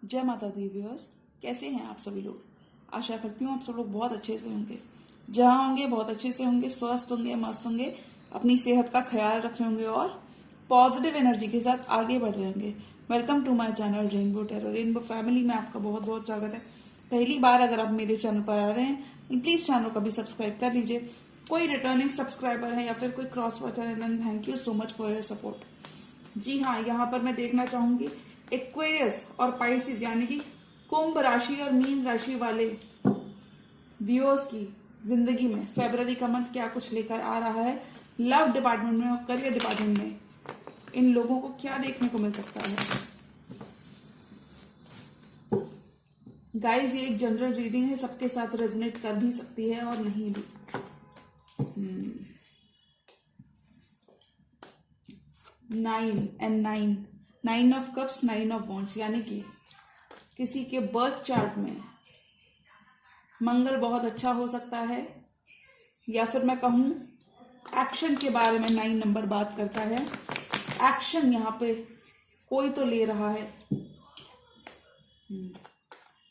जय माता the viewers, कैसे हैं आप सभी लोग। आशा करती हूँ आप सब लोग बहुत अच्छे से होंगे। जहाँ होंगे बहुत अच्छे से होंगे, स्वस्थ होंगे, मस्त होंगे, अपनी सेहत का ख्याल रखे होंगे और पॉजिटिव एनर्जी के साथ आगे बढ़ रहे होंगे। Welcome to my channel rainbow tarot. Rainbow family में आपका बहुत बहुत स्वागत है। पहली बार अगर आप मेरे चैनल पर आ रहे हैं प्लीज चैनल को भी सब्सक्राइब कर लीजिए। कोई रिटर्निंग सब्सक्राइबर है या फिर कोई क्रॉस वॉचर है, then thank you so much for your support. जी हाँ, यहाँ पर मैं देखना चाहूंगी एक्वेरियस और पाइसिस यानी कि कुंभ राशि और मीन राशि वाले व्यूअर्स की जिंदगी में फरवरी का मंथ क्या कुछ लेकर आ रहा है। लव डिपार्टमेंट में और करियर डिपार्टमेंट में इन लोगों को क्या देखने को मिल सकता है। गाइस, ये एक जनरल रीडिंग है, सबके साथ रेजोनेट कर भी सकती है और नहीं भी। 9 ऑफ कप्स, 9 ऑफ वॉन्ड्स, यानी कि किसी के बर्थ चार्ट में मंगल बहुत अच्छा हो सकता है, या फिर मैं कहूं एक्शन के बारे में 9 नंबर बात करता है। एक्शन यहाँ पे कोई तो ले रहा है।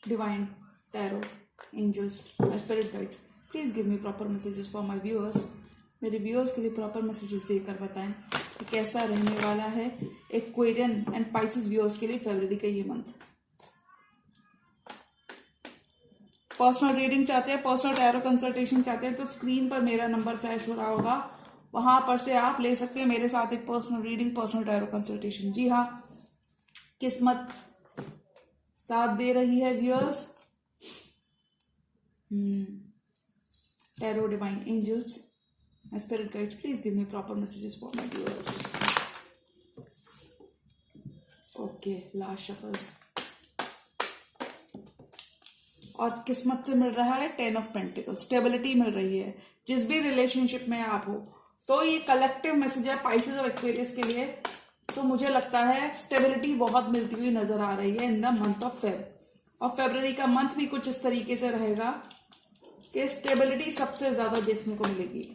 Divine tarot angels spirit guides, please give me proper messages for my viewers. मेरे व्यूअर्स के लिए प्रॉपर मैसेजेस देकर बताएं कि कैसा रहने वाला है एक्वेरियन एंड पाइसिस व्यूअर्स के लिए फरवरी का ये मंथ। पर्सनल रीडिंग चाहते हैं, पर्सनल टैरो कंसल्टेशन चाहते हैं तो स्क्रीन पर मेरा नंबर फ्लैश हो रहा होगा, वहां पर से आप ले सकते हैं मेरे साथ एक personal reading, personal tarot consultation. जी हाँ, किस्मत साथ दे रही है viewers. Tarot divine angels spirit guides, please give me proper messages for my viewers. Okay, last shuffle और किस्मत से मिल रहा है 10 ऑफ पेंटिकल्स। स्टेबिलिटी मिल रही है जिस भी रिलेशनशिप में आप हो। तो ये कलेक्टिव मैसेज है पाइसेस और एक्वेरियस के लिए। तो मुझे लगता है स्टेबिलिटी बहुत मिलती हुई नजर आ रही है in the month of Feb. और फरवरी का मंथ भी कुछ इस तरीके से रहेगा कि स्टेबिलिटी सबसे ज्यादा देखने को मिलेगी।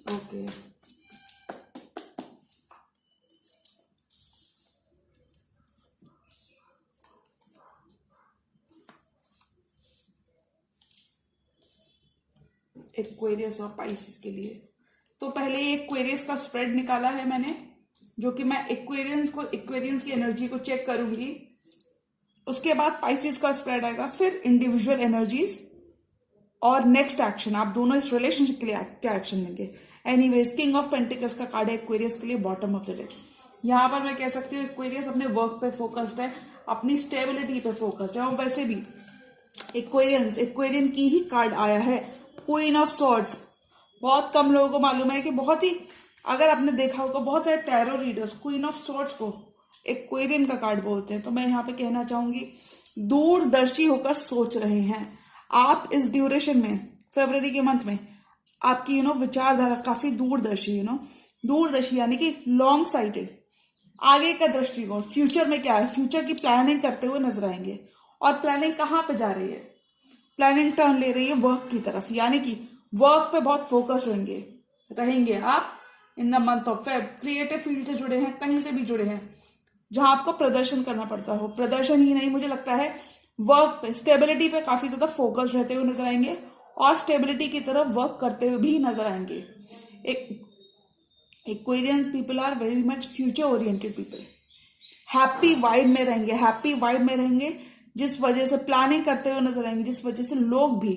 ओके, एक्वेरियस और पाइसिस के लिए तो पहले ही एक्वेरियस का स्प्रेड निकाला है मैंने, जो कि मैं एक्वेरियंस की एनर्जी को चेक करूंगी। उसके बाद पाइसिस का स्प्रेड आएगा, फिर इंडिविजुअल एनर्जीज और नेक्स्ट एक्शन। आप दोनों इस रिलेशनशिप के लिए क्या एक्शन लेंगे। एनीवेज, किंग ऑफ पेंटिकल्स का कार्ड है एक्वेरियस के लिए बॉटम ऑफ द डेक। यहां पर मैं कह सकती हूँ एक्वेरियस अपने वर्क पे फोकस्ड है, अपनी स्टेबिलिटी पे फोकस्ड है। और वैसे भी एक्वेरियन की ही कार्ड आया है क्वीन ऑफ सॉर्ड्स। बहुत कम लोगों को मालूम है कि बहुत ही, अगर आपने देखा होगा बहुत सारे tarot readers queen of swords को एक्वेरियन का कार्ड बोलते हैं। तो मैं यहाँ पे कहना चाहूंगी दूरदर्शी होकर सोच रहे हैं आप इस ड्यूरेशन में, फरवरी के मंथ में। आपकी विचारधारा काफी दूरदर्शी, दूरदर्शी यानी कि लॉन्ग साइटेड, आगे का दृष्टिकोण। फ्यूचर में क्या है, फ्यूचर की प्लानिंग करते हुए नजर आएंगे। और प्लानिंग कहाँ पे जा रही है, प्लानिंग टर्न ले रही है वर्क की तरफ, यानी कि वर्क पे बहुत फोकस रहेंगे आप in the month of Feb. Creative field से जुड़े हैं, कहीं से भी जुड़े हैं जहां आपको प्रदर्शन करना पड़ता हो। प्रदर्शन ही नहीं, मुझे लगता है वर्क पे, स्टेबिलिटी पे काफी ज्यादा फोकस रहते हुए नजर आएंगे और स्टेबिलिटी की तरफ वर्क करते हुए भी नजर आएंगे। Aquarian people are very much future oriented people. Happy vibe में रहेंगे, जिस वजह से प्लानिंग करते हुए नजर आएंगे, जिस वजह से लोग भी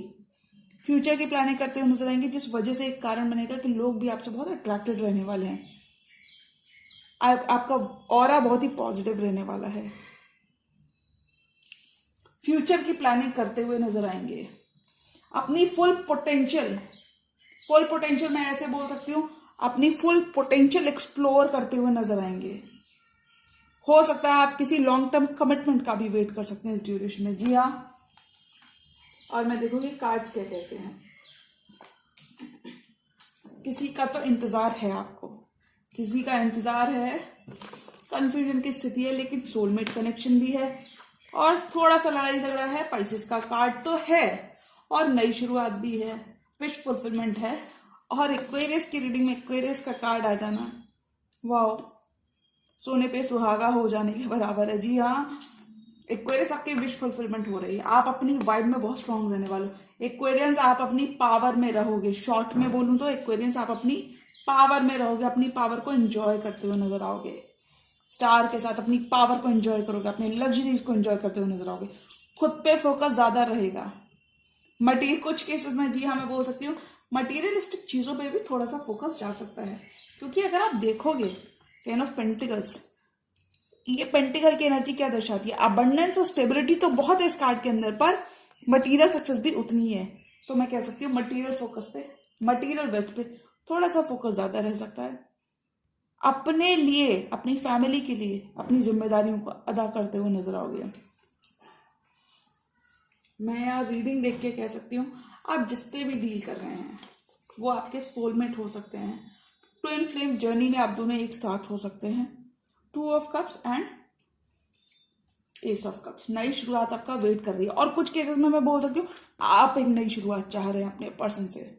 फ्यूचर की प्लानिंग करते हुए नजर आएंगे, जिस वजह से एक कारण बनेगा कि लोग भी आपसे बहुत अट्रैक्टेड रहने वाले हैं। आपका ऑरा बहुत ही पॉजिटिव रहने वाला है। फ्यूचर की प्लानिंग करते हुए नजर आएंगे। अपनी फुल पोटेंशियल मैं ऐसे बोल सकती हूँ, अपनी फुल पोटेंशियल एक्सप्लोर करते हुए नजर आएंगे। हो सकता है आप किसी लॉन्ग टर्म कमिटमेंट का भी वेट कर सकते हैं इस ड्यूरेशन में। जी हाँ, और मैं देखूंगी कार्ड्स क्या कहते हैं। किसी का तो इंतजार है आपको, किसी का इंतजार है, कंफ्यूजन की स्थिति है, लेकिन सोलमेट कनेक्शन भी है और थोड़ा सा लड़ाई झगड़ा है। पाइसेस का कार्ड तो है और नई शुरुआत भी है, विश फुलफिलमेंट है। और एक्वेरियस की रीडिंग में एक्वेरियस का कार्ड आ जाना, वाओ, सोने पे सुहागा हो जाने के बराबर है। जी हाँ, एक्वेरियंस आपकी विश फुलफिलमेंट हो रही है। आप अपनी वाइब में बहुत स्ट्रांग रहने वाले हो। एक्वेरियंस आप अपनी पावर में रहोगे। शॉर्ट में बोलूं तो एक्वेरियंस आप अपनी पावर में रहोगे, अपनी पावर को एंजॉय करते हुए नजर आओगे। स्टार के साथ अपनी पावर को एंजॉय करोगे, अपनी लग्जरीज को एंजॉय करते हुए नजर आओगे। खुद पे फोकस ज्यादा रहेगा। मटीरियल कुछ केसेस में, जी हाँ मैं बोल सकती हूँ, मटीरियलिस्टिक चीजों पे भी थोड़ा सा फोकस जा सकता है, क्योंकि अगर आप देखोगे टेन ऑफ पेंटिकल्स, ये पेंटिकल की एनर्जी क्या दर्शाती है? अबंडेंस और स्टेबिलिटी तो बहुत है इस कार्ड के अंदर, पर मटीरियल सक्सेस भी उतनी ही है। तो मैं कह सकती हूँ मटीरियल फोकस पे, मटीरियल वेल्थ पे थोड़ा सा फोकस ज्यादा रह सकता है। अपने लिए, अपनी फैमिली के लिए अपनी जिम्मेदारियों को अदा करते हुए नजर आओगे। मैं यार रीडिंग देख के कह सकती हूँ आप जिससे भी डील कर रहे हैं वो आपके सोलमेट हो सकते हैं। ट्विन फ्लेम जर्नी में आप दोनों एक साथ हो सकते हैं। 2 of cups and S of cups, नई शुरुआत आपका वेट कर रही है। और कुछ केसेस में मैं बोल सकती हूँ आप एक नई शुरुआत चाह रहे हैं अपने पर्सन से।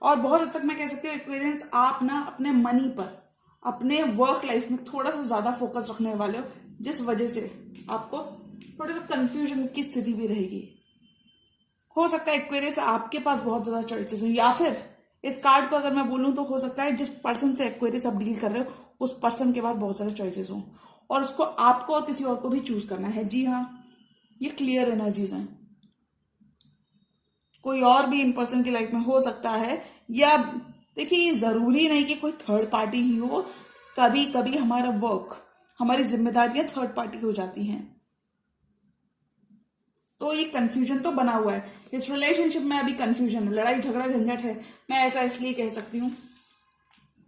और बहुत हद तक मैं कह सकती हूँ एक्वेरियंस आप ना अपने मनी पर, अपने वर्क लाइफ में थोड़ा सा ज्यादा फोकस रखने वाले हो, जिस वजह से आपको थोड़ा सा कंफ्यूजन की स्थिति भी रहेगी। हो सकता है एक्वेरियंस आपके पास बहुत ज्यादा चॉइसेस हैं, या फिर इस कार्ड को अगर मैं बोलूं तो हो सकता है जिस पर्सन से एक्वेरियंस आप डील कर रहे हो उस पर्सन के पास बहुत सारे चॉइसेस हों और उसको आपको और किसी और को भी चूज करना है। जी हाँ, ये क्लियर एनर्जीज हैं। कोई और भी इन पर्सन की लाइफ में हो सकता है, या देखिए ये जरूरी नहीं कि कोई थर्ड पार्टी ही हो। कभी कभी हमारा वर्क, हमारी जिम्मेदारियां थर्ड पार्टी हो जाती हैं, तो ये कंफ्यूजन तो बना हुआ है। इस रिलेशनशिप में अभी कंफ्यूजन है, लड़ाई झगड़ा झंझट है। मैं ऐसा इसलिए कह सकती हूँ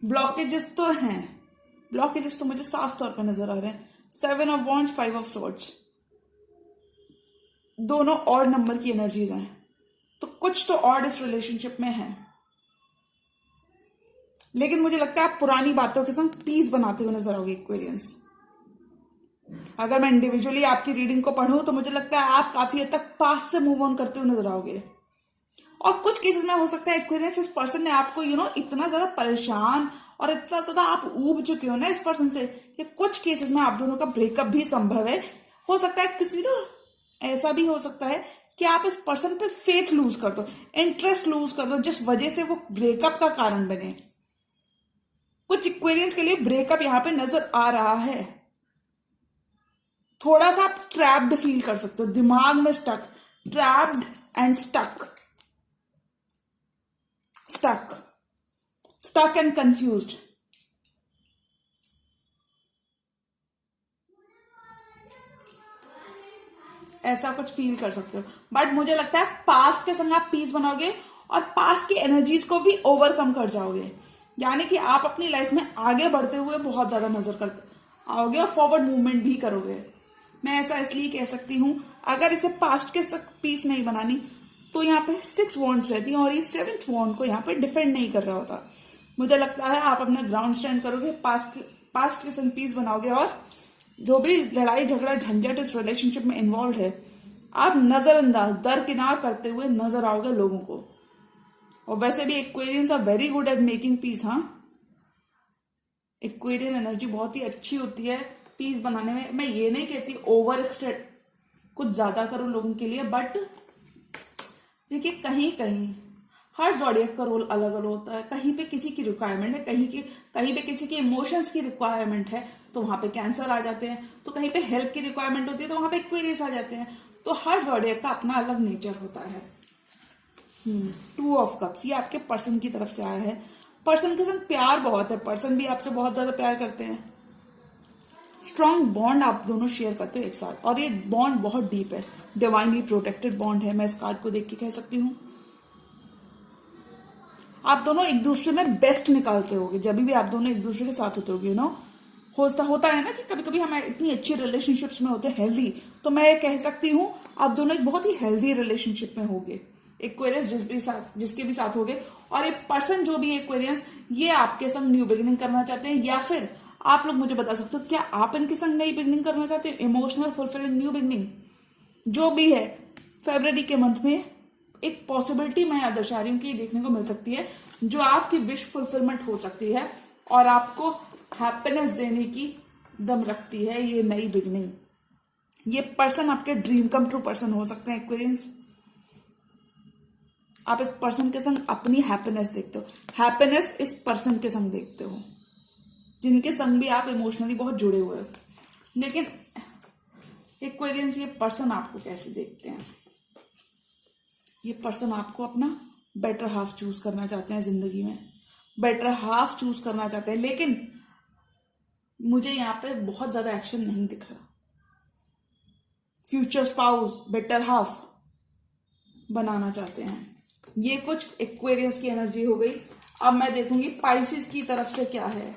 ब्लॉकेजेस तो हैं, ब्लॉकेजेस तो मुझे साफ तौर पर नजर आ रहे हैं। 7 ऑफ वॉन्ड्स, 5 ऑफ सॉर्ड्स, दोनों ऑड नंबर की एनर्जीज हैं, तो कुछ तो ऑड इस रिलेशनशिप में है। लेकिन मुझे लगता है आप पुरानी बातों के संग पीस बनाते हुए नजर आओगे एक्वेरियंस। अगर मैं इंडिविजुअली आपकी रीडिंग को पढ़ूं तो मुझे लगता है आप काफी हद तक पास्ट से मूव ऑन करते हुए नजर आओगे। और कुछ केसेस में हो सकता है एक्वेरियंस इस पर्सन ने आपको इतना ज्यादा परेशान और इतना ज्यादा आप ऊब चुके हो ना इस पर्सन से कि कुछ केसेस में आप दोनों का ब्रेकअप भी संभव है। हो सकता है कुछ ऐसा भी हो सकता है कि आप इस पर्सन पे फेथ लूज कर दो, इंटरेस्ट लूज कर दो, जिस वजह से वो ब्रेकअप का कारण बने। कुछ एक्वेरियंस के लिए ब्रेकअप यहां पे नजर आ रहा है। थोड़ा सा आप ट्रैप्ड फील कर सकते हो, दिमाग में stuck, trapped and stuck, stuck and confused. ऐसा कुछ फील कर सकते हो, बट मुझे लगता है पास्ट के संग आप पीस बनाओगे और पास्ट की एनर्जीज को भी ओवरकम कर जाओगे। यानी कि आप अपनी लाइफ में आगे बढ़ते हुए बहुत ज्यादा नजर कर आओगे और फॉरवर्ड मूवमेंट भी करोगे। मैं ऐसा इसलिए कह सकती हूं, अगर इसे पास्ट के साथ पीस नहीं बनानी तो यहाँ पे 6 वॉन्ड्स रहती हैं और ये 7th वॉन्ड को यहाँ पे डिफेंड नहीं कर रहा होता। मुझे लगता है आप अपना ग्राउंड स्टैंड करोगे, पास्ट के संग पीस बनाओगे और जो भी लड़ाई झगड़ा झंझट इस रिलेशनशिप में इन्वॉल्व है आप नजरअंदाज, दरकिनार करते हुए नजर आओगे लोगों को। और वैसे भी Aquarians are very good at making peace. हाँ, एक्वेरियन एनर्जी बहुत ही अच्छी होती है पीस बनाने में। मैं ये नहीं कहती ओवर एक्सटेंड कुछ ज्यादा करो लोगों के लिए, बट देखिए कहीं कहीं हर ज़ोडिएक का रोल अलग अलग होता है। कहीं पे किसी की रिक्वायरमेंट है, कहीं पे किसी के इमोशंस की रिक्वायरमेंट है तो वहां पे कैंसर आ जाते हैं, तो कहीं पे हेल्प की रिक्वायरमेंट होती है तो वहां पे एक्वेरियस आ जाते हैं। तो हर ज़ोडिएक का अपना अलग नेचर होता है। 2 ऑफ कप्स, ये आपके पर्सन की तरफ से आया है। पर्सन के साथ प्यार बहुत है, पर्सन भी आपसे बहुत ज्यादा प्यार करते हैं। स्ट्रॉन्ग बॉन्ड आप दोनों शेयर करते हो एक साथ और ये बॉन्ड बहुत डीप है, डिवाइनली प्रोटेक्टेड बॉन्ड है। मैं इस कार्ड को देख के कह सकती हूँ आप दोनों एक दूसरे में बेस्ट निकालते होगे जब भी आप दोनों एक दूसरे के साथ होते होगे। होता है ना कि कभी कभी हम इतनी अच्छी रिलेशनशिप्स में होते हैं हेल्दी, तो मैं कह सकती हूँ आप दोनों एक बहुत ही हेल्दी रिलेशनशिप में होगे। एक्वेरियंस जिसके भी साथ होगे, और ये पर्सन जो भी एक्वेरियंस ये आपके संग न्यू बिगिनिंग करना चाहते हैं, या फिर आप लोग मुझे बता सकते हो क्या आप इनके संग नई बिगिनिंग करना चाहते हो, इमोशनल फुलफिलिंग न्यू बिगिनिंग जो भी है। फरवरी के मंथ में एक पॉसिबिलिटी मैं दर्शा रही हूँ कि देखने को मिल सकती है जो आपकी विश फुलफिलमेंट हो सकती है। और आपको हैप्पीनेस देने की दम रखती है ये नई बिगनिंग। ये पर्सन आपके ड्रीम कम ट्रू पर्सन हो सकते हैं एक्वेरियंस। आप इस पर्सन के संग अपनी हैप्पीनेस देखते हो, हैप्पीनेस इस पर्सन के संग देखते हो, जिनके संग भी आप इमोशनली बहुत जुड़े हुए हो। लेकिन एक्वेरियंस ये पर्सन आपको कैसे देखते हैं? ये पर्सन आपको अपना बेटर हाफ चूज करना चाहते हैं जिंदगी में, बेटर हाफ चूज करना चाहते हैं, लेकिन मुझे यहाँ पे बहुत ज्यादा एक्शन नहीं दिख रहा। Future spouse, better half banana चाहते हैं। ये कुछ एक्वेरियंस की एनर्जी हो गई। अब मैं देखूंगी पाइसिस की तरफ से क्या है।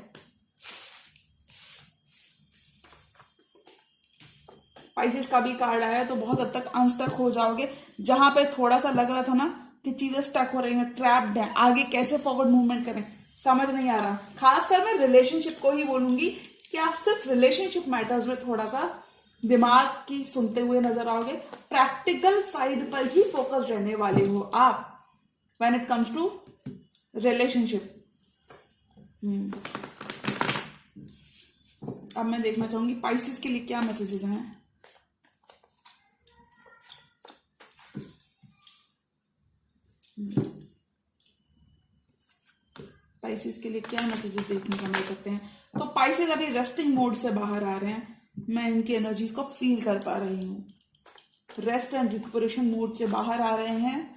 पाइसिस का भी कार्ड आया तो बहुत हद तक अनस्टक हो जाओगे। जहां पे थोड़ा सा लग रहा था ना कि चीजें स्टक हो रही हैं, ट्रैप्ड हैं, आगे कैसे फॉरवर्ड मूवमेंट करें समझ नहीं आ रहा। खासकर मैं रिलेशनशिप को ही बोलूंगी कि आप सिर्फ रिलेशनशिप मैटर्स में थोड़ा सा दिमाग की सुनते हुए नजर आओगे। प्रैक्टिकल साइड पर ही फोकस रहने वाले हो आप when it comes to relationship. अब मैं देखना चाहूंगी पाइसिस के लिए क्या मैसेजेस हैं। पाइसिस के लिए क्या मैसेजेस देखने को मिल सकते हैं? तो पाइसिस अभी रेस्टिंग मोड से बाहर आ रहे हैं। मैं इनकी एनर्जीज को फील कर पा रही हूं। रेस्ट एंड रिकवरेशन मोड से बाहर आ रहे हैं।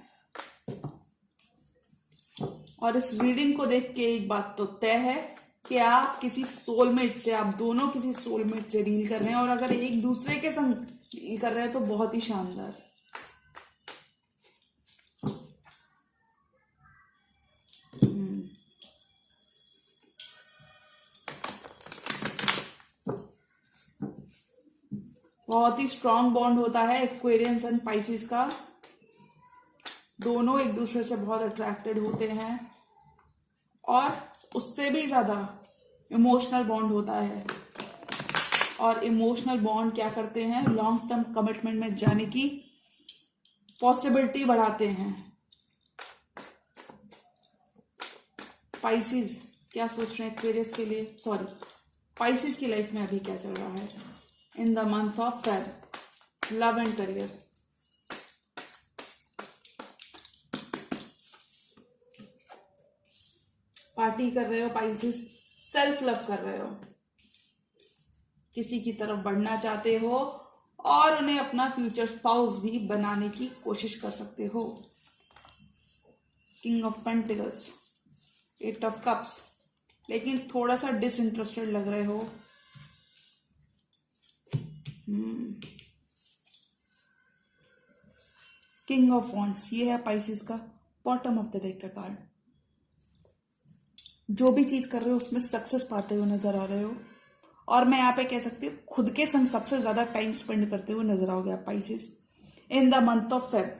और इस रीडिंग को देख के एक बात तो तय है कि आप किसी सोलमेट से, आप दोनों किसी सोलमेट से डील कर रहे हैं। और अगर एक दूसरे के संग डील कर रहे हैं तो बहुत ही शानदार। बहुत ही स्ट्रांग बॉन्ड होता है एक्वेरियंस एंड पाइसिस का। दोनों एक दूसरे से बहुत अट्रैक्टेड होते हैं और उससे भी ज्यादा इमोशनल बॉन्ड होता है। और इमोशनल बॉन्ड क्या करते हैं? लॉन्ग टर्म कमिटमेंट में जाने की पॉसिबिलिटी बढ़ाते हैं। पाइसिस क्या सोच रहे हैं एक्वेरियस के लिए? सॉरी, पाइसिस की लाइफ में अभी क्या चल रहा है in the month of Feb? Love and career. Party कर रहे हो पाइसिस, सेल्फ लव कर रहे हो, किसी की तरफ बढ़ना चाहते हो और उन्हें अपना फ्यूचर स्पाउस भी बनाने की कोशिश कर सकते हो। King of pentacles, eight of cups, लेकिन थोड़ा सा डिसइंटरेस्टेड लग रहे हो। किंग ऑफ वॉन्ड्स, ये है पाइसिस का बॉटम ऑफ द डेक का कार्ड। जो भी चीज कर रहे हो उसमें सक्सेस पाते हुए नजर आ रहे हो। और मैं यहाँ पे कह सकती हूँ खुद के संग सबसे ज्यादा टाइम स्पेंड करते हुए नजर आओगे आप Pisces in the month of Feb.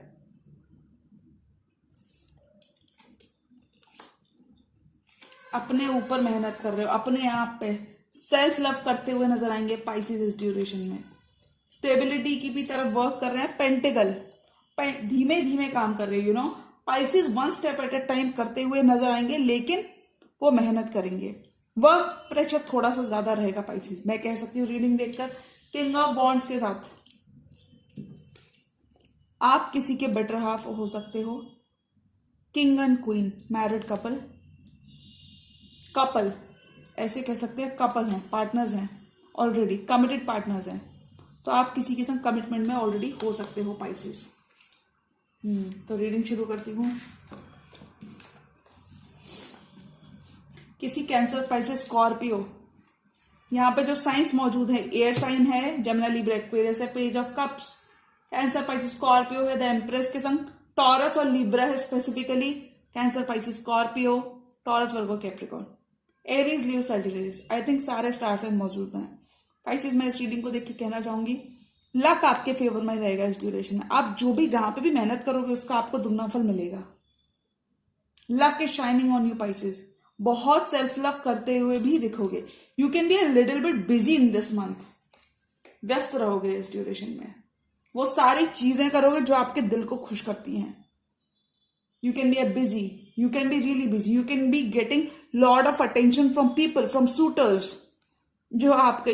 अपने ऊपर मेहनत कर रहे हो, अपने आप पे सेल्फ लव करते हुए नजर आएंगे पाइसिस इस ड्यूरेशन में। स्टेबिलिटी की भी तरफ वर्क कर रहे हैं। पेंटिकल, धीमे धीमे काम कर रहे हो, Pisces one step at A time करते हुए नजर आएंगे, लेकिन वो मेहनत करेंगे। वर्क प्रेशर थोड़ा सा ज्यादा रहेगा पाइसिस, मैं कह सकती हूँ रीडिंग देखकर। किंग ऑफ वॉन्ड्स के साथ आप किसी के बेटर हाफ हो सकते हो। King and queen, married couple, couple ऐसे कह सकते हैं, कपल हैं, पार्टनर्स हैं, ऑलरेडी कमिटेड पार्टनर्स हैं। तो आप किसी के संग कमिटमेंट में ऑलरेडी हो सकते हो पाइसिस। तो रीडिंग शुरू करती हूँ। किसी कैंसर, पाइसिस, स्कॉर्पियो, यहाँ पे जो साइंस मौजूद है, एयर साइन है, जेमिनी, लिब्रा, एक्वेरियस है, page of cups, cancer, Pisces, Scorpio है द एम्प्रेस के संग, टॉरस और लिब्रा है specifically. Cancer, Pisces, Scorpio, taurus, Virgo, Capricorn, Aries, Leo, Sagittarius. I think सारे स्टार साइन मौजूद हैं। पाइसिस, मैं इस रीडिंग को देख के कहना चाहूंगी लक आपके फेवर में रहेगा इस ड्यूरेशन में। आप जो भी जहां पे भी मेहनत करोगे उसका आपको दुगना फल मिलेगा। Luck is shining on you Pisces. बहुत सेल्फ लव करते हुए भी दिखोगे। You can be a little bit busy in this month. व्यस्त रहोगे इस ड्यूरेशन में, वो सारी चीजें करोगे जो आपके दिल को खुश करती हैं। You can be a busy, You can be really busy. You can be getting lot of attention from people, from suitors, जो आपके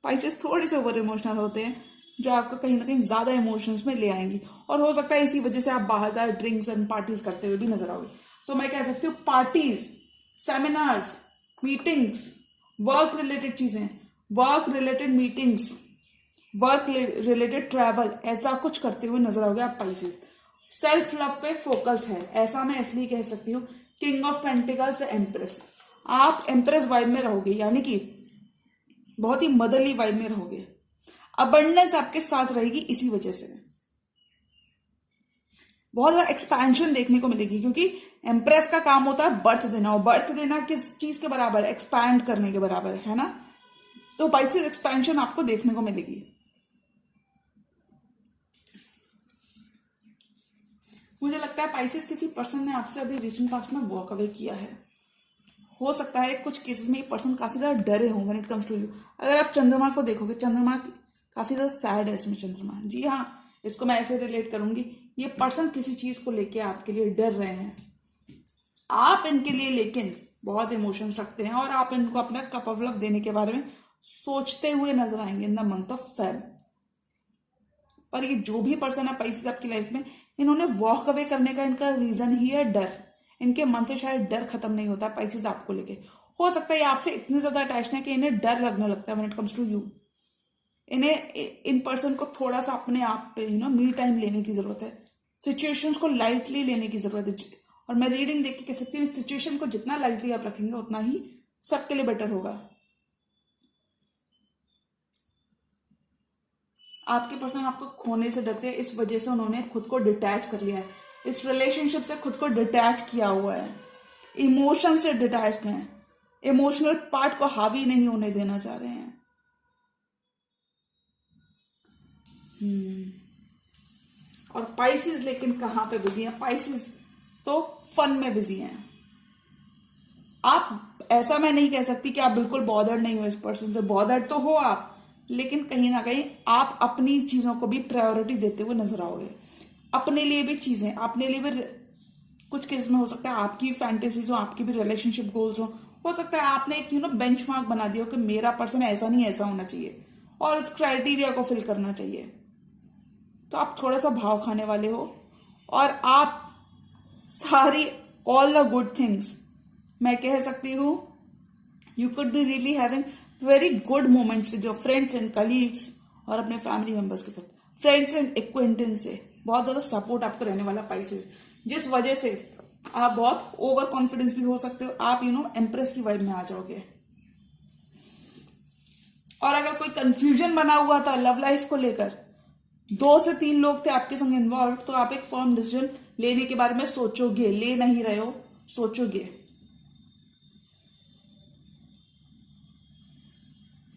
पाइसेस थोड़े से ओवर इमोशनल होते हैं, जो आपको कहीं ना कहीं ज्यादा इमोशंस में ले आएंगी। और हो सकता है इसी वजह से आप बाहर जाए ड्रिंक्स एंड पार्टीज करते हुए भी नजर आओगे। तो मैं कह सकती हूँ parties, seminars, meetings, work related चीजें, work related meetings, work related travel, ऐसा कुछ करते हुए नजर आओगे आप पाइसेस। सेल्फ लव पे फोकस्ड है, ऐसा मैं इसलिए कह सकती हूँ। किंग ऑफ पेंटिकल्स, एम्प्रेस, आप एम्प्रेस वाइब में रहोगे, यानी कि बहुत ही मदरली वाइब में रहोगे। अबंडेंस आपके साथ रहेगी, इसी वजह से बहुत ज्यादा एक्सपेंशन देखने को मिलेगी, क्योंकि एम्प्रेस का काम होता है बर्थ देना, और बर्थ देना किस चीज के बराबर है? एक्सपैंड करने के बराबर है ना। तो पाइसेस एक्सपेंशन आपको देखने को मिलेगी। मुझे लगता है पाइसेस किसी पर्सन ने आपसे अभी रिसेंट पास्ट में वॉक अवे किया है। हो सकता है कुछ केसेस में ये पर्सन काफी ज्यादा डरे हों when it comes to you. अगर आप चंद्रमा को देखोगे, चंद्रमा काफी ज्यादा सैड है इसमें चंद्रमा। जी हाँ, इसको मैं ऐसे रिलेट करूंगी, ये पर्सन किसी चीज को लेके आपके लिए डर रहे हैं। आप इनके लिए लेकिन बहुत इमोशंस रखते हैं, और आप इनको अपना कप ऑफ लव देने के बारे में सोचते हुए नजर आएंगे in the month of Feb. पर ये जो भी पर्सन है पाइसेस आपकी लाइफ में, इन्होंने वॉक अवे करने का इनका रीजन ही है डर। इनके मन से शायद डर खत्म नहीं होता पाइसेस आपको लेके। हो सकता है आपसे इतने ज्यादा अटैच है कि इन्हें डर लगने लगता है when it comes to you. इन्हें इन पर्सन को थोड़ा सा अपने आप पे मी टाइम लेने की जरूरत है, सिचुएशंस को लाइटली लेने की जरूरत है। और मैं रीडिंग देख के कह सकती हूँ, सिचुएशन को जितना लाइटली आप रखेंगे उतना ही सबके लिए बेटर होगा। आपके पर्सन आपको खोने से डरते हैं, इस वजह से उन्होंने खुद को डिटैच कर लिया है, इस रिलेशनशिप से खुद को डिटैच किया हुआ है, इमोशन से डिटैच हैं, इमोशनल पार्ट को हावी नहीं होने देना चाह रहे हैं। और पाइसेस लेकिन कहां पे बिजी हैं? पाइसेस तो फन में बिजी हैं। आप, ऐसा मैं नहीं कह सकती कि आप बिल्कुल बॉदर्ड नहीं हो इस पर्सन से, बॉदर्ड तो हो आप, लेकिन कहीं ना कहीं आप अपनी चीजों को भी प्रायोरिटी देते हुए नजर आओगे। अपने लिए भी चीजें, अपने लिए भी कुछ केस में हो सकता है आपकी फैंटेसीज हो, आपकी भी रिलेशनशिप गोल्स हो सकता है आपने एक बेंचमार्क बना दिया हो कि मेरा पर्सन ऐसा नहीं ऐसा होना चाहिए, और उस क्राइटेरिया को फिल करना चाहिए। तो आप थोड़ा सा भाव खाने वाले हो, और आप सारी ऑल द गुड थिंग्स मैं कह सकती हूँ, you could be really having very good moments with your friends and colleagues, और अपने फैमिली मेंबर्स के साथ, फ्रेंड्स एंड एक्वेंटेंस से बहुत ज्यादा सपोर्ट आपको रहने वाला पाइसेस, जिस वजह से आप बहुत ओवर कॉन्फिडेंस भी हो सकते हो। आप एम्प्रेस की वाइब में आ जाओगे। और अगर कोई कंफ्यूजन बना हुआ था लव लाइफ को लेकर, 2 से 3 लोग थे आपके संग इन्वॉल्व, तो आप एक फर्म डिसीजन लेने के बारे में सोचोगे, ले नहीं रहे हो, सोचोगे।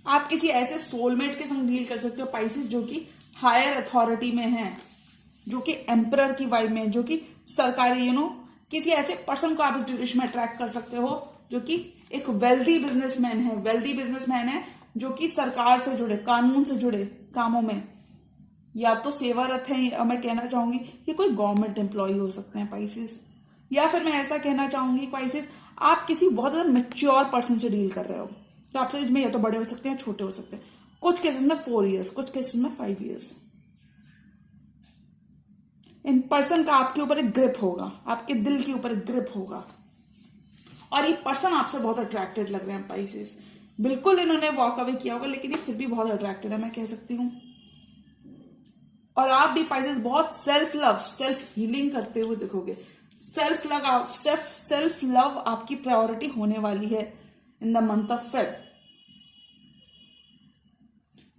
आप किसी ऐसे सोलमेट के संग डील कर सकते हो पाइसेस, जो कि हायर अथॉरिटी में है, जो कि एम्परर की वाइब में, जो कि सरकारी किसी ऐसे पर्सन को आप इस ड्यूरेशन में अट्रैक्ट कर सकते हो जो कि एक वेल्दी बिजनेसमैन है, जो कि सरकार से जुड़े, कानून से जुड़े कामों में या तो सेवारत है। मैं कहना चाहूंगी कि कोई गवर्नमेंट एम्प्लॉय हो सकते हैं पाइसेस, या फिर मैं ऐसा कहना चाहूंगी पाइसेस, आप किसी बहुत ज्यादा मैच्योर पर्सन से डील कर रहे हो, तो आपसे एज में या तो बड़े हो सकते हैं, छोटे हो सकते हैं। कुछ केसेस में 4 इयर्स, कुछ केसेस में 5 इयर्स। इन पर्सन का आपके ऊपर एक ग्रिप होगा, आपके दिल के ऊपर एक ग्रिप होगा, और ये पर्सन आपसे बहुत अट्रैक्टेड लग रहे हैं पाइसेस। बिल्कुल इन्होंने वॉक अवे किया होगा, लेकिन ये फिर भी बहुत अट्रैक्टेड है, मैं कह सकती हूँ। और आप भी पाइसेस बहुत सेल्फ लव, सेल्फ हीलिंग करते हुए दिखोगे। सेल्फ लव आपकी प्रायोरिटी होने वाली है in the month of Feb.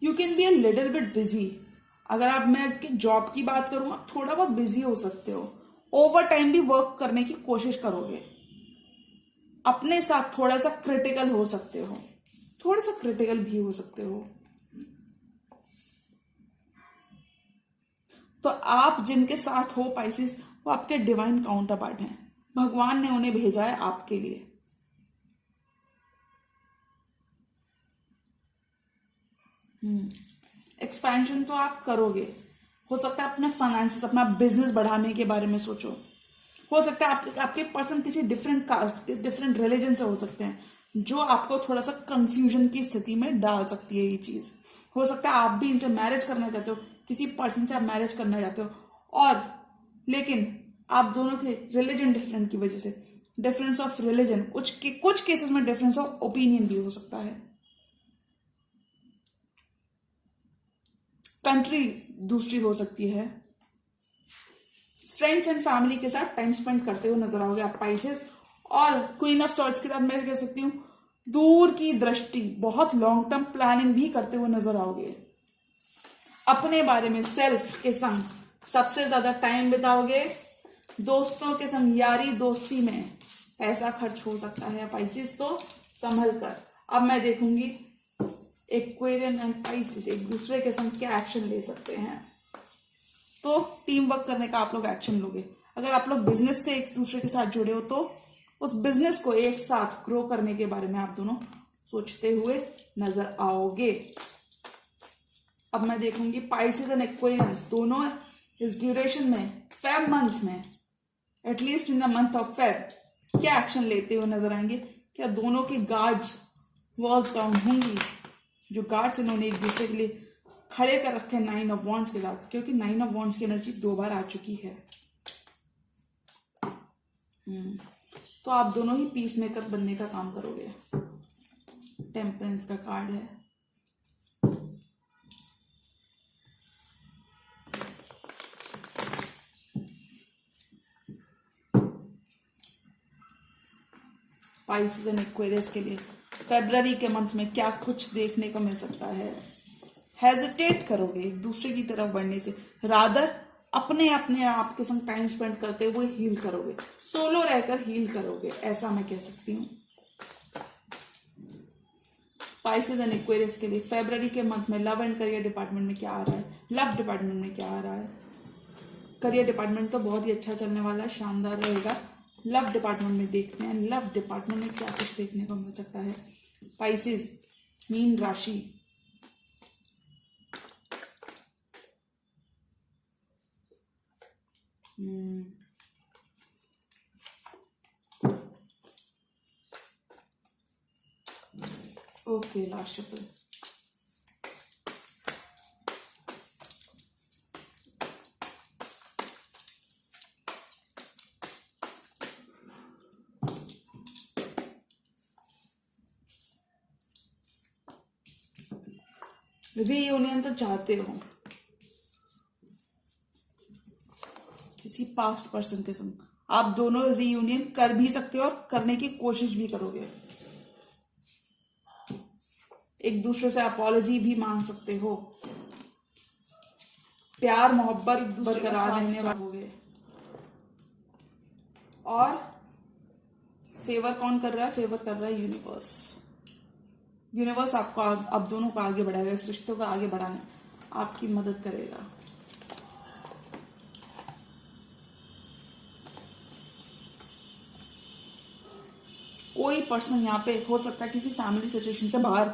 You can be a little bit busy. अगर आप, मैं जॉब की बात करूं, आप थोड़ा बहुत बिजी हो सकते हो, ओवर टाइम भी वर्क करने की कोशिश करोगे, अपने साथ थोड़ा सा क्रिटिकल हो सकते हो, थोड़ा सा क्रिटिकल भी हो सकते हो। तो आप जिनके साथ हो पाइसेस, वो आपके डिवाइन काउंटर पार्ट हैं, भगवान ने उन्हें भेजा है आपके लिए। एक्सपेंशन तो आप करोगे, हो सकता है अपने फाइनेंसेस, अपना बिजनेस बढ़ाने के बारे में सोचो, हो सकता है आपके पर्सन किसी डिफरेंट कास्ट के, डिफरेंट रिलीजन से हो सकते हैं, जो आपको थोड़ा सा कंफ्यूजन की स्थिति में डाल सकती है ये चीज। हो सकता है आप भी इनसे मैरिज करना चाहते हो, किसी पर्सन से आप मैरिज करना चाहते हो, और लेकिन आप दोनों के रिलीजन डिफरेंट की वजह से, डिफरेंस ऑफ रिलीजन, कुछ केसेस में डिफरेंस ऑफ ओपिनियन भी हो सकता है। कंट्री दूसरी हो सकती है। फ्रेंड्स एंड फैमिली के साथ टाइम स्पेंड करते हुए नजर आओगे आप पाइसेस। और क्वीन ऑफ सॉर्ड्स के साथ मैं कह सकती हूँ दूर की दृष्टि, बहुत लॉन्ग टर्म प्लानिंग भी करते हुए नजर आओगे। अपने बारे में सेल्फ के संग सबसे ज्यादा टाइम बिताओगे। दोस्तों के संग यारी दोस्ती में पैसा खर्च हो सकता है पाइसेस, तो संभल कर। अब मैं देखूंगी एक्वेरियन एंड पाइसेस एक दूसरे के संग क्या एक्शन ले सकते हैं। तो टीम वर्क करने का आप लोग एक्शन लोगे। अगर आप लोग बिजनेस से एक दूसरे के साथ जुड़े हो तो उस बिजनेस को एक साथ ग्रो करने के बारे में आप दोनों सोचते हुए नजर आओगे। अब मैं देखूंगी पाइसेस एंड एक्वेरियंस दोनों इस ड्यूरेशन में, फेब मंथ में, at least in the month of Feb, क्या एक्शन लेते हुए नजर आएंगे। क्या दोनों के गार्ड्स वॉल्स डाउन होंगी, जो गार्ड्स इन्होंने एक दूसरे के लिए खड़े कर रखे हैं 9 ऑफ वॉन्ड्स के साथ, क्योंकि 9 ऑफ वॉन्ड्स की एनर्जी 2 बार आ चुकी है। तो आप दोनों ही पीस मेकर बनने का काम करोगे। टेम्परेंस का कार्ड है। पाइसेस एंड एक्वेरियस के लिए फरवरी के मंथ में क्या कुछ देखने को मिल सकता है। हेजिटेट करोगे एक दूसरे की तरफ बढ़ने से, रादर अपने आप के संग टाइम स्पेंड करते हुए हील करोगे, सोलो रहकर हील करोगे, ऐसा मैं कह सकती हूँ। पाइसेस एंड एक्वेरियस के लिए फरवरी के मंथ में लव एंड करियर डिपार्टमेंट में क्या आ रहा है, लव डिपार्टमेंट में क्या आ रहा है। करियर डिपार्टमेंट तो बहुत ही अच्छा चलने वाला है, शानदार रहेगा। लव डिपार्टमेंट में देखते हैं लव डिपार्टमेंट में क्या कुछ देखने को मिल सकता है। पाइसेस मीन राशि, ओके लास्ट शफल। रीयूनियन तो चाहते हो किसी पास्ट पर्सन के संग, आप दोनों रीयूनियन कर भी सकते हो और करने की कोशिश भी करोगे। एक दूसरे से अपॉलॉजी भी मांग सकते हो। प्यार मोहब्बत बरकरार रहने वाले। और फेवर कौन कर रहा है, फेवर कर रहा है यूनिवर्स। यूनिवर्स आपको आप दोनों को आगे बढ़ाएगा, इस रिश्तों को आगे बढ़ाने आपकी मदद करेगा। कोई पर्सन यहाँ पे हो सकता है किसी फैमिली सिचुएशन से बाहर,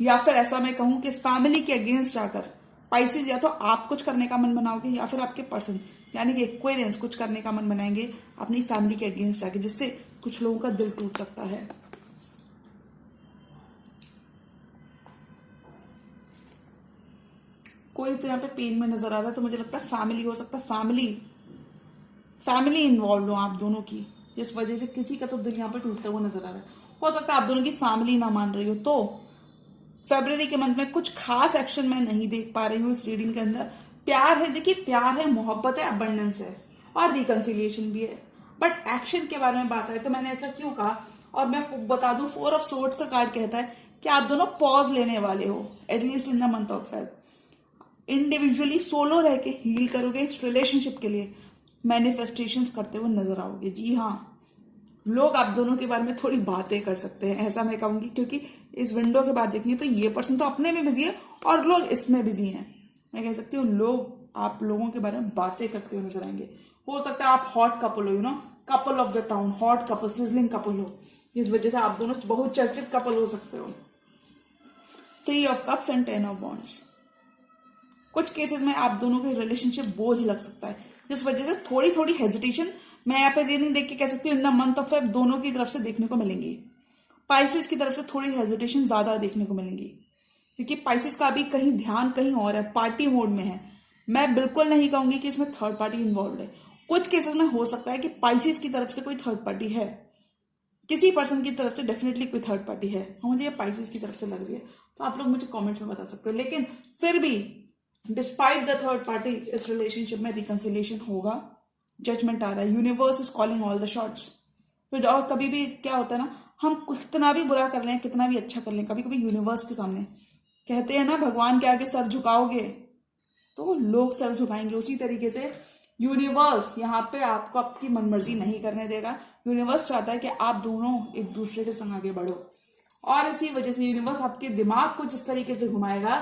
या फिर ऐसा मैं कहूं कि फैमिली के अगेंस्ट जाकर पाइसेस या तो आप कुछ करने का मन बनाओगे या फिर आपके पर्सन यानी कि एक्वेरियंस कुछ करने का मन बनाएंगे अपनी फैमिली के अगेंस्ट जाके, जिससे कुछ लोगों का दिल टूट सकता है। कोई तो यहाँ पे पेन में नजर आ रहा है, तो मुझे लगता है फैमिली हो सकता है, फैमिली इन्वॉल्व हो आप दोनों की, जिस वजह से किसी का तो दिल यहाँ पे टूटता हुआ नजर आ रहा है। हो सकता है आप दोनों की फैमिली ना मान रही हो। तो फरवरी के मंथ में कुछ खास एक्शन मैं नहीं देख पा रही हूँ इस रीडिंग के अंदर। प्यार है, देखिए प्यार है, मोहब्बत है, अबंडेंस है और रिकंसिलिएशन भी है, बट एक्शन के बारे में बात है तो मैंने ऐसा क्यों कहा। और मैं बता दूं 4 ऑफ सोर्ड्स का कार्ड कहता है कि आप दोनों पॉज लेने वाले हो at least in the month of Feb. Individually solo रह के हील करोगे, इस रिलेशनशिप के लिए मैनिफेस्टेशंस करते हुए नजर आओगे। जी हाँ, लोग आप दोनों के बारे में थोड़ी बातें कर सकते हैं, ऐसा मैं कहूंगी, क्योंकि इस विंडो के बाद देखेंगे तो ये पर्सन तो अपने में बिजी है और लोग इसमें बिजी हैं। मैं कह सकती हूँ लोग आप लोगों के बारे में बातें करते हुए नजर आएंगे। हो सकता है आप हॉट कपल हो, couple of the town, hot couple, sizzling couple हो, इस वजह से आप दोनों बहुत चर्चित कपल हो सकते हो। 3 of cups and 10 of wands. कुछ केसेस में आप दोनों के रिलेशनशिप बोझ लग सकता है, जिस वजह से थोड़ी थोड़ी हेजिटेशन मैं यहाँ पे रीडिंग देख के कह सकती हूँ in the month of Feb दोनों की तरफ से देखने को मिलेंगी। पाइसेस की तरफ से थोड़ी हेजिटेशन ज्यादा देखने को मिलेंगी, क्योंकि पाइसेस का अभी कहीं ध्यान कहीं और है, पार्टी मोड में है। मैं बिल्कुल नहीं कहूंगी कि इसमें थर्ड पार्टी इन्वॉल्व है। कुछ केसेस में हो सकता है कि पाइसेस की तरफ से कोई थर्ड पार्टी है, किसी पर्सन की तरफ से डेफिनेटली कोई थर्ड पार्टी है। मुझे ये पाइसेस की तरफ से लग रही है, तो आप लोग मुझे कमेंट्स में बता सकते हो। लेकिन फिर भी डिस्पाइट द थर्ड पार्टी इस रिलेशनशिप में रिकंसिलिएशन होगा। जजमेंट आ रहा है, universe is calling all the shots. तो और कभी भी क्या होता है ना, हम कितना भी बुरा कर लें, कितना भी अच्छा कर लें, कभी कभी यूनिवर्स के सामने कहते हैं ना, भगवान के आगे सर झुकाओगे तो लोग सर झुकाएंगे। उसी तरीके से यूनिवर्स यहाँ पे आपको आपकी मनमर्जी नहीं करने देगा। यूनिवर्स चाहता है कि आप दोनों एक दूसरे के संग आगे बढ़ो, और इसी वजह से यूनिवर्स आपके दिमाग को जिस तरीके से घुमाएगा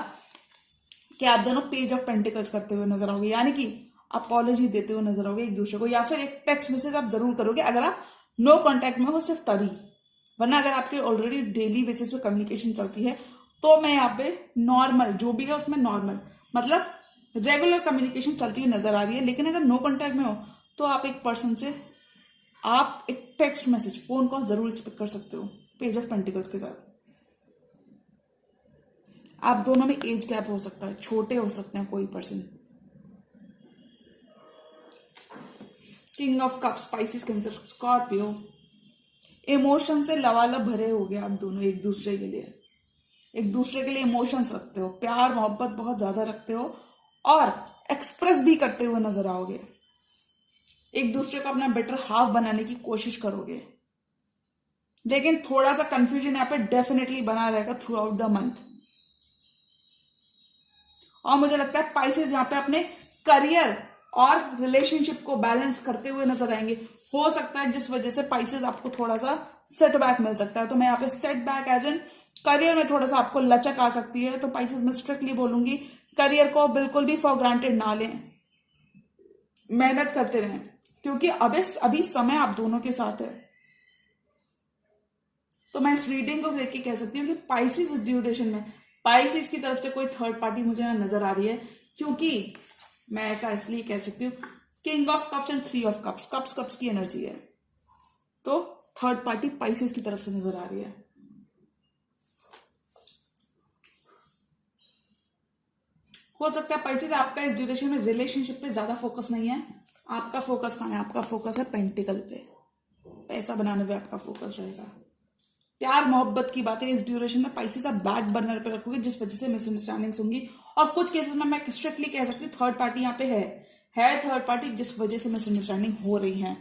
कि आप दोनों पेज ऑफ पेंटिकल्स करते हुए नजर आओगे, यानी कि अपॉलॉजी देते हुए नजर आओगे एक दूसरे को, या फिर एक टेक्स्ट मैसेज आप जरूर करोगे अगर आप नो कांटेक्ट में हो, सिर्फ तभी। वरना अगर आपके ऑलरेडी डेली बेसिस पे कम्युनिकेशन चलती है तो मैं यहाँ पे नॉर्मल जो भी है उसमें नॉर्मल मतलब रेगुलर कम्युनिकेशन चलती हुई नजर आ रही है। लेकिन अगर नो कांटेक्ट में हो तो आप एक पर्सन से आप एक टेक्स्ट मैसेज, फोन कॉल जरूर एक्सपेक्ट कर सकते हो पेज ऑफ पेंटिकल्स के साथ। आप दोनों में एज गैप हो सकता है, छोटे हो सकते हैं कोई person. King of cups, Pisces, Cancer, Scorpio. Emotion से लवालब भरे हो गए आप दोनों एक दूसरे के लिए। एक दूसरे के लिए इमोशंस रखते हो, प्यार मोहब्बत बहुत ज्यादा रखते हो और एक्सप्रेस भी करते हुए नजर आओगे। एक दूसरे को अपना बेटर हाफ बनाने की कोशिश करोगे। लेकिन थोड़ा सा कंफ्यूजन यहाँ पे डेफिनेटली बना रहेगा थ्रू आउट द मंथ। और मुझे लगता है पाइसेस यहाँ पे अपने करियर और रिलेशनशिप को बैलेंस करते हुए नजर आएंगे। हो सकता है जिस वजह से पाइसेस आपको थोड़ा सा सेटबैक मिल सकता है। तो मैं यहाँ पे सेटबैक एज एन करियर में थोड़ा सा आपको लचक आ सकती है। तो पाइसेस में स्ट्रिक्टली बोलूंगी, करियर को बिल्कुल भी फॉर ग्रांटेड ना लें, मेहनत करते रहें, क्योंकि अभी समय आप दोनों के साथ है। तो मैं इस रीडिंग को देख के कह सकती हूँ कि पाइसेस इस ड्यूरेशन में पाइसेस की तरफ से कोई थर्ड पार्टी मुझे नजर आ रही है, क्योंकि मैं ऐसा इसलिए कह सकती हूँ king of cups and three of cups, cups की एनर्जी है। तो थर्ड पार्टी पाइसेस की तरफ से नजर आ रही है। हो सकता है पाइसेस आपका इस ड्यूरेशन में रिलेशनशिप पे ज्यादा फोकस नहीं है। आपका फोकस कहाँ है? आपका फोकस है पेंटिकल पे, पैसा बनाने पे आपका फोकस रहेगा। प्यार मोहब्बत की बातें इस ड्यूरेशन में पाइसेस आप बैक बर्नर पे रखोगे, जिस वजह से मिसअंडरस्टैंडिंग्स होंगी। और कुछ केसेस में मैं स्ट्रिक्टली कह सकती हूँ थर्ड पार्टी यहाँ पे है थर्ड पार्टी, जिस वजह से मिसअंडरस्टैंडिंग हो रही है।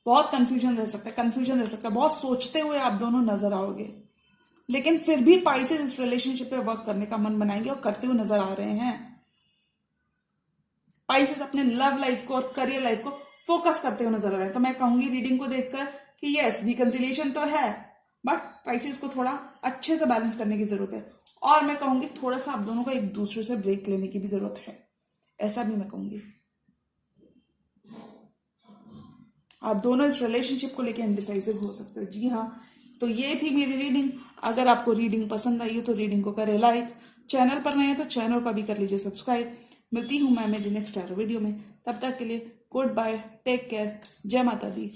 बहुत कंफ्यूजन रह सकता है, बहुत सोचते हुए आप दोनों नजर आओगे। लेकिन फिर भी पाइसेस इस रिलेशनशिप पे वर्क करने का मन बनाएंगे और करते हुए नजर आ रहे हैं। पाइसेस अपने लव लाइफ को और करियर लाइफ को फोकस करते हुए नजर आ रहे हैं। तो मैं कहूंगी रीडिंग को देखकर कि यस, रिकंसिलिएशन तो है, बट पाइसेस को थोड़ा अच्छे से बैलेंस करने की जरूरत है। और मैं कहूंगी थोड़ा सा आप दोनों को एक दूसरे से ब्रेक लेने की भी जरूरत है, ऐसा भी मैं कहूंगी। आप दोनों इस रिलेशनशिप को लेकर इनडिसाइसिव हो सकते हो। जी हाँ, तो ये थी मेरी रीडिंग। अगर आपको रीडिंग पसंद आई हो तो रीडिंग को करें लाइक, चैनल पर नए हैं तो चैनल को भी कर लीजिए सब्सक्राइब। मिलती हूँ मैं मेरी नेक्स्ट वीडियो में, तब तक के लिए गुड बाय, टेक केयर, जय माता दी।